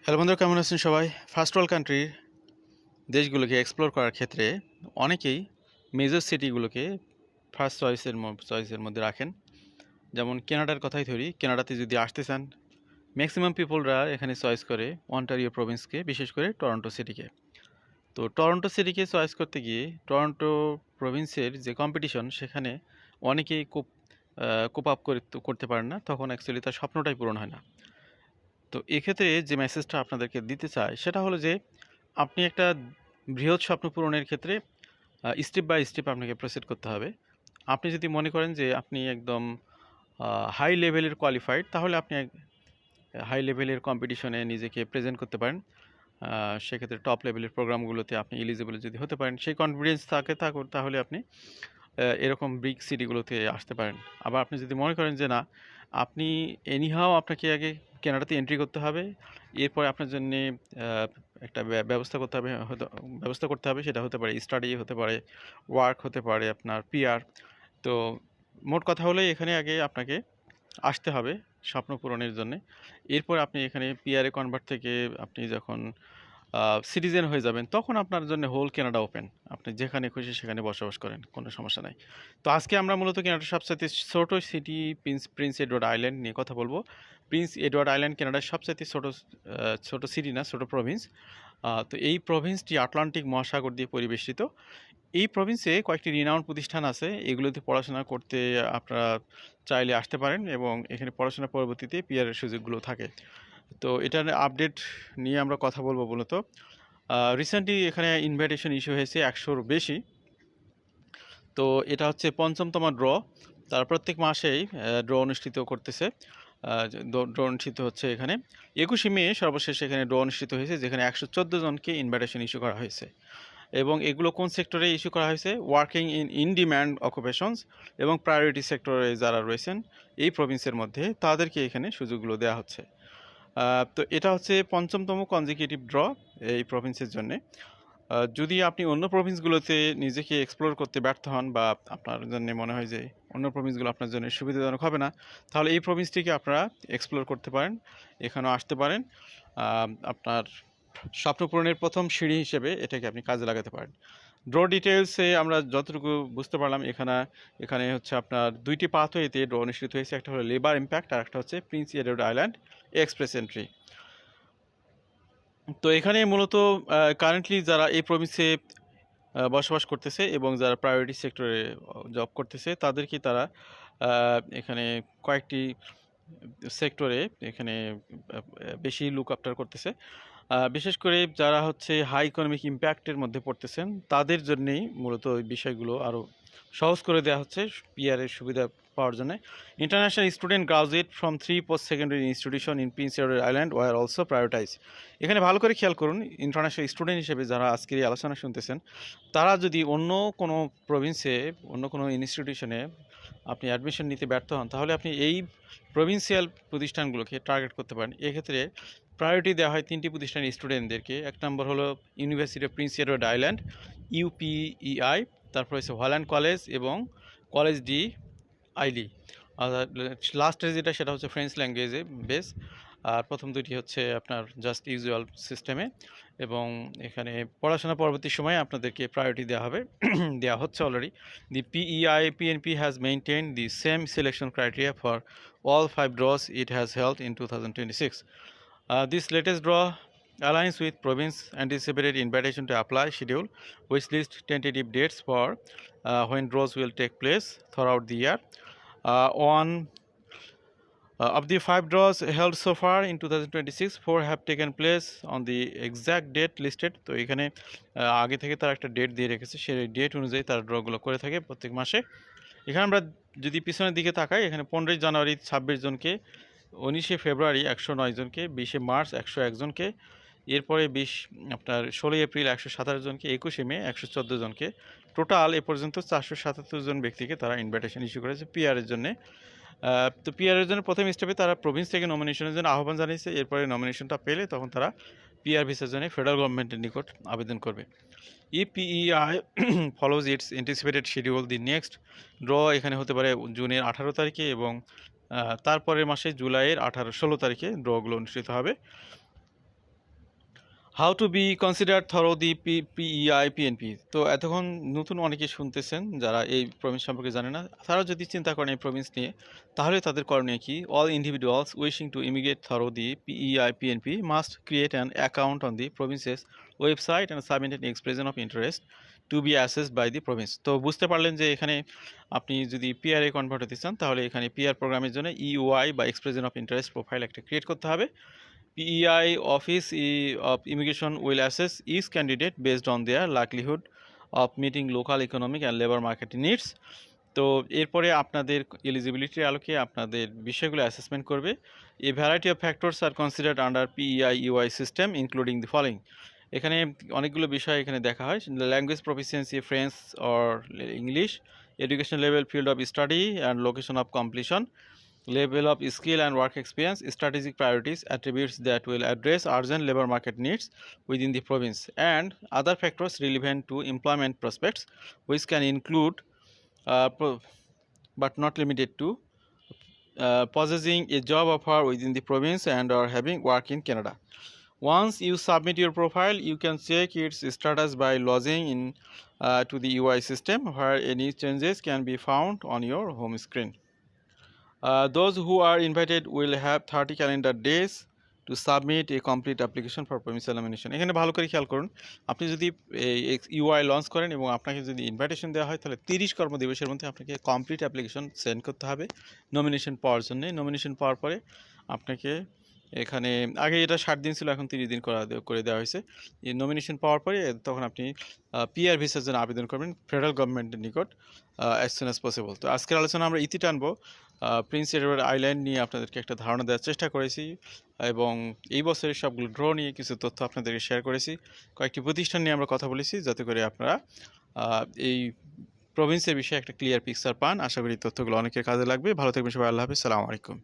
Hello বন্ধুরা, কেমন আছেন সবাই? ফার্স্ট ওয়ার্ল্ড কান্ট্রির দেশগুলোকে এক্সপ্লোর করার ক্ষেত্রে অনেকেই মেজর সিটিগুলোকে ফার্স্ট চয়েসের মধ্যে রাখেন। যেমন কানাডার কথাই ধরি, কানাডাতে যদি আসতে চান ম্যাক্সিমাম পিপলরা এখানে চয়েস করে অন্টারিও প্রভিন্সকে, বিশেষ করে টরন্টো সিটিকে। তো টরন্টো সিটিকে চয়েস করতে গিয়ে টরন্টো প্রভিন্সের যে কম্পিটিশন, সেখানে অনেকেই কোপ আপ করতে পারেন না, তখন অ্যাকচুয়ালি তার স্বপ্নটাই পূরণ হয় না। তো এক্ষেত্রে যে মেসেজটা আপনাদেরকে দিতে চাই সেটা হলো যে আপনি একটা বৃহৎ স্বপ্ন পূরণের ক্ষেত্রে স্টেপ বাই স্টেপ আপনাকে প্রসিড করতে হবে। আপনি যদি মনে করেন যে আপনি একদম হাই লেভেলের কোয়ালিফাইড, তাহলে আপনি হাই লেভেলের কম্পিটিশনে নিজেকে প্রেজেন্ট করতে পারেন। সেক্ষেত্রে টপ লেভেলের প্রোগ্রামগুলোতে আপনি এলিজিবল যদি হতে পারেন, সেই কনফিডেন্স তাহলে আপনি এরকম বিগ সিটিগুলোতে আসতে পারেন। আবার আপনি যদি মনে করেন যে না, আপনি এনিহাও আপনাকে আগে কানাডাতে এন্ট্রি করতে হবে, এরপরে আপনার জন্যে একটা ব্যবস্থা করতে হবে, সেটা হতে পারে স্টাডি, হতে পারে ওয়ার্ক, হতে পারে আপনার পিআর। তো মোট কথা হলো এখানে আগে আপনাকে আসতে হবে স্বপ্ন পূরণের জন্যে। এরপর আপনি এখানে পিআরে কনভার্ট থেকে আপনি যখন সিটিজেন হয়ে যাবেন, তখন আপনার জন্য হোল কানাডা ওপেন। আপনি যেখানে খুশি সেখানে বসবাস করেন, কোনো সমস্যা নাই। তো আজকে আমরা মূলত কানাডার সবচাইতে ছোট সিটি প্রিন্স এডওয়ার্ড আইল্যান্ড নিয়ে কথা বলবো। প্রিন্স এডওয়ার্ড আইল্যান্ড কানাডার সবচাইতে ছোট সিটি না, ছোট প্রভিন্স। তো এই প্রভিন্সটি আটলান্টিক মহাসাগর দিয়ে পরিবেষ্টিত। এই প্রভিন্সে কয়েকটি রিনাউন্ড প্রতিষ্ঠান আছে, এগুলোতে পড়াশোনা করতে আপনারা চাইলে আসতে পারেন, এবং এখানে পড়াশোনা পরবর্তীতে পিআরের সুযোগগুলো থাকে। তো এটার আপডেট নিয়ে আমরা কথা বলবো মূলত। রিসেন্টলি এখানে ইনভাইটেশন ইস্যু হয়েছে 100-র বেশি। তো এটা হচ্ছে পঞ্চমতম ড্র। তারা প্রত্যেক মাসেই ড্র অনুষ্ঠিত করতেছে। ড্র অনুষ্ঠিত হচ্ছে এখানে 21শে মে সর্বশেষ এখানে ড্র অনুষ্ঠিত হয়েছে, যেখানে 114 জনকে ইনভাইটেশন ইস্যু করা হয়েছে। এবং এগুলো কোন সেক্টরে ইস্যু করা হয়েছে? ওয়ার্কিং ইন ডিম্যান্ড অকুপেশনস এবং প্রায়োরিটি সেক্টরে যারা রয়েছেন এই প্রভিন্সের মধ্যে, তাদেরকে এখানে সুযোগগুলো দেওয়া হচ্ছে। তো এটা হচ্ছে পঞ্চমতম কনজিকিউটিভ ড্র এই প্রভিন্সের জন্যে। যদি আপনি অন্য প্রভিন্সগুলোতে নিজেকে এক্সপ্লোর করতে ব্যর্থ হন, বা আপনার জন্য মনে হয় যে অন্য প্রভিন্সগুলো আপনার জন্য সুবিধাজনক হবে না, তাহলে এই প্রভিন্সটিকে আপনারা এক্সপ্লোর করতে পারেন, এখানেও আসতে পারেন। আপনার স্বপ্ন পূরণের প্রথম সিঁড়ি হিসেবে এটাকে আপনি কাজে লাগাতে পারেন। ড্র ডিটেলসে আমরা যতটুকু বুঝতে পারলাম, এখানে হচ্ছে আপনার দুইটি পাথওয়েতে ড্র অনুষ্ঠিত হয়েছে। একটা হলো লেবার ইম্প্যাক্ট, আর একটা হচ্ছে Prince Edward island express entry. তো এখানে মূলত কারেন্টলি যারা এই প্রভিন্সে বসবাস করতেছে এবং যারা প্রায়োরিটি সেক্টরে জব করতেছে, তাদেরকে তারা এখানে কয়েকটি সেক্টরে এখানে বেশি লুক আফটার করতেছে। বিশেষ করে যারা হচ্ছে হাই ইকোনমিক ইম্প্যাক্টের মধ্যে পড়তেছেন, তাদের জন্যেই মূলত এই বিষয়গুলো আরও সহজ করে দেওয়া হচ্ছে পিআরের সুবিধা পাওয়ার জন্য। International student graduate from 3 post secondary institution in Prince Edward Island were also prioritize. এখানে ভালো করে খেয়াল করুন, ইন্টারন্যাশনাল স্টুডেন্ট হিসেবে যারা আজকের এই আলোচনা শুনতেছেন, তারা যদি অন্য কোনো প্রভিন্সে, অন্য কোনো ইনস্টিটিউশনে আপনি অ্যাডমিশন নিতে ব্যর্থ হন, তাহলে আপনি এই প্রভিন্সিয়াল প্রতিষ্ঠানগুলোকে টার্গেট করতে পারেন। এক্ষেত্রে প্রায়োরিটি দেওয়া হয় তিনটি প্রতিষ্ঠানের স্টুডেন্টদেরকে। এক নম্বর হলো university of Prince Edward Island, UPEI, তারপর হচ্ছে হল্যান্ড কলেজ এবং কলেজ ডি আইলি। আর লাস্টের যেটা, সেটা হচ্ছে ফ্রেঞ্চ ল্যাঙ্গুয়েজে বেস। আর প্রথম দুটি হচ্ছে আপনার জাস্ট ইউজুয়াল সিস্টেমে। এবং এখানে পড়াশোনা পরবর্তী সময়ে আপনাদেরকে প্রায়োরিটি দেওয়া হবে, দেওয়া হচ্ছে already. The PNP has maintain the same selection criteria for all 5 draws it has held in 2026. This latest draw aligns with province anticipated invitation to apply schedule, which lists tentative dates for when draws will take place throughout the year. One of the 5 draws held so far in 2026, 4 have taken place on the exact date listed. তো এখানে আগে থেকে তার একটা date দিয়ে রেখেছে, সেই date অনুযায়ী তার ড্রগুলো করে থাকে প্রত্যেক মাসে। এখানে আমরা যদি পিছনের দিকে তাকাই, এখানে 15 জানুয়ারি 26 জনকে, 19শে ফেব্রুয়ারি 109 জনকে, 20শে মার্চ 101 জনকে, এরপরে আপনার 16 এপ্রিল 127 জনকে, 21শে মে 114 জনকে, টোটাল এ পর্যন্ত 477 জন ব্যক্তিকে তারা ইনভাইটেশন ইস্যু করেছে পিআরের জন্য। তো পিআরের জন্য প্রথম স্টেপে তারা প্রভিন্স থেকে নমিনেশনের জন্য আহ্বান জানিয়েছে। এরপরে নমিনেশনটা পেলে তখন তারা পিআর ভিসার জন্য ফেডারেল গভর্নমেন্টের নিকট আবেদন করবে। PEI follows its anticipated schedule. The next draw এখানে হতে পারে জুনের 18 তারিখে, এবং তারপরের মাসে জুলাইয়ের 16 তারিখে ড্রগুলো অনুষ্ঠিত হবে। How to be consider through the PEI PNP. তো এতক্ষণ নতুন অনেকে শুনতেছেন যারা এই প্রভিন্স সম্পর্কে জানে না, তারা যদি চিন্তা করেন এই প্রভিন্স নিয়ে, তাহলে তাদের করণীয় কি? All individuals wishing to immigrate through the PEI PNP must create an account on the province's website and submit an expression of interest to be assessed by the province. তো বুঝতে পারলেন যে এখানে আপনি যদি পিআরএ কনভার্ট হতে চান, তাহলে এখানে পিআর প্রোগ্রামের জন্য ইউআই বা এক্সপ্রেশন অফ ইন্টারেস্ট প্রোফাইল একটা ক্রিয়েট করতে হবে। PEI Office of Immigration will assess each candidate based on their likelihood of meeting local economic and labor market needs. তো এরপরে আপনাদের এলিজিবিলিটির আলোকে আপনাদের বিষয়গুলো অ্যাসেসমেন্ট করবে। A variety of factors are considered under PEI UI system including the following. এখানে অনেকগুলো বিষয় এখানে দেখা হয়। Language proficiency French or English, education level, field of study and location of completion, level of skill and work experience, strategic priorities, attributes that will address urgent labor market needs within the province, and other factors relevant to employment prospects, which can include but not limited to possessing a job offer within the province and or having work in Canada. Once you submit your profile, you can check its status by logging in to the UI system, where any changes can be found on your home screen. Those who are invited will have 30 calendar days to submit a complete application for provincial nomination. এখানে ভালো করে খেয়াল করুন, আপনি যদি এই UI launch করেন এবং আপনাকে যদি ইনভাইটেশন দেওয়া হয়, তাহলে 30 কর্মদিবসের মধ্যে আপনাকে কমপ্লিট অ্যাপ্লিকেশন সেন্ড করতে হবে নমিনেশন পাওয়ার জন্য। নমিনেশন পাওয়ার পরে আপনাকে এখানে আগে এটা 60 দিন ছিল, এখন 30 দিন করে দেওয়া হয়েছে। এই নমিনেশন পাওয়ার পরে তখন আপনি পিআর ভিসার জন্য আবেদন করবেন ফেডারেল গভর্নমেন্টের নিকট অ্যাজ সুন অ্যাজ পসিবল। তো আজকের আলোচনা আমরা ইতি টানবো। প্রিন্স এডওয়ার্ড আইল্যান্ড নিয়ে আপনাদেরকে একটা ধারণা দেওয়ার চেষ্টা করেছি এবং এই বছরের সবগুলো ড্র নিয়ে কিছু তথ্য আপনাদেরকে শেয়ার করেছি। কয়েকটি প্রতিষ্ঠান নিয়ে আমরা কথা বলেছি, যাতে করে আপনারা এই প্রভিন্সের বিষয়ে একটা ক্লিয়ার পিকচার পান। আশা করি তথ্যগুলো অনেকের কাজে লাগবে। ভালো থাকবেন সবাই। আল্লাহ হাফেজ। সালামু আলাইকুম।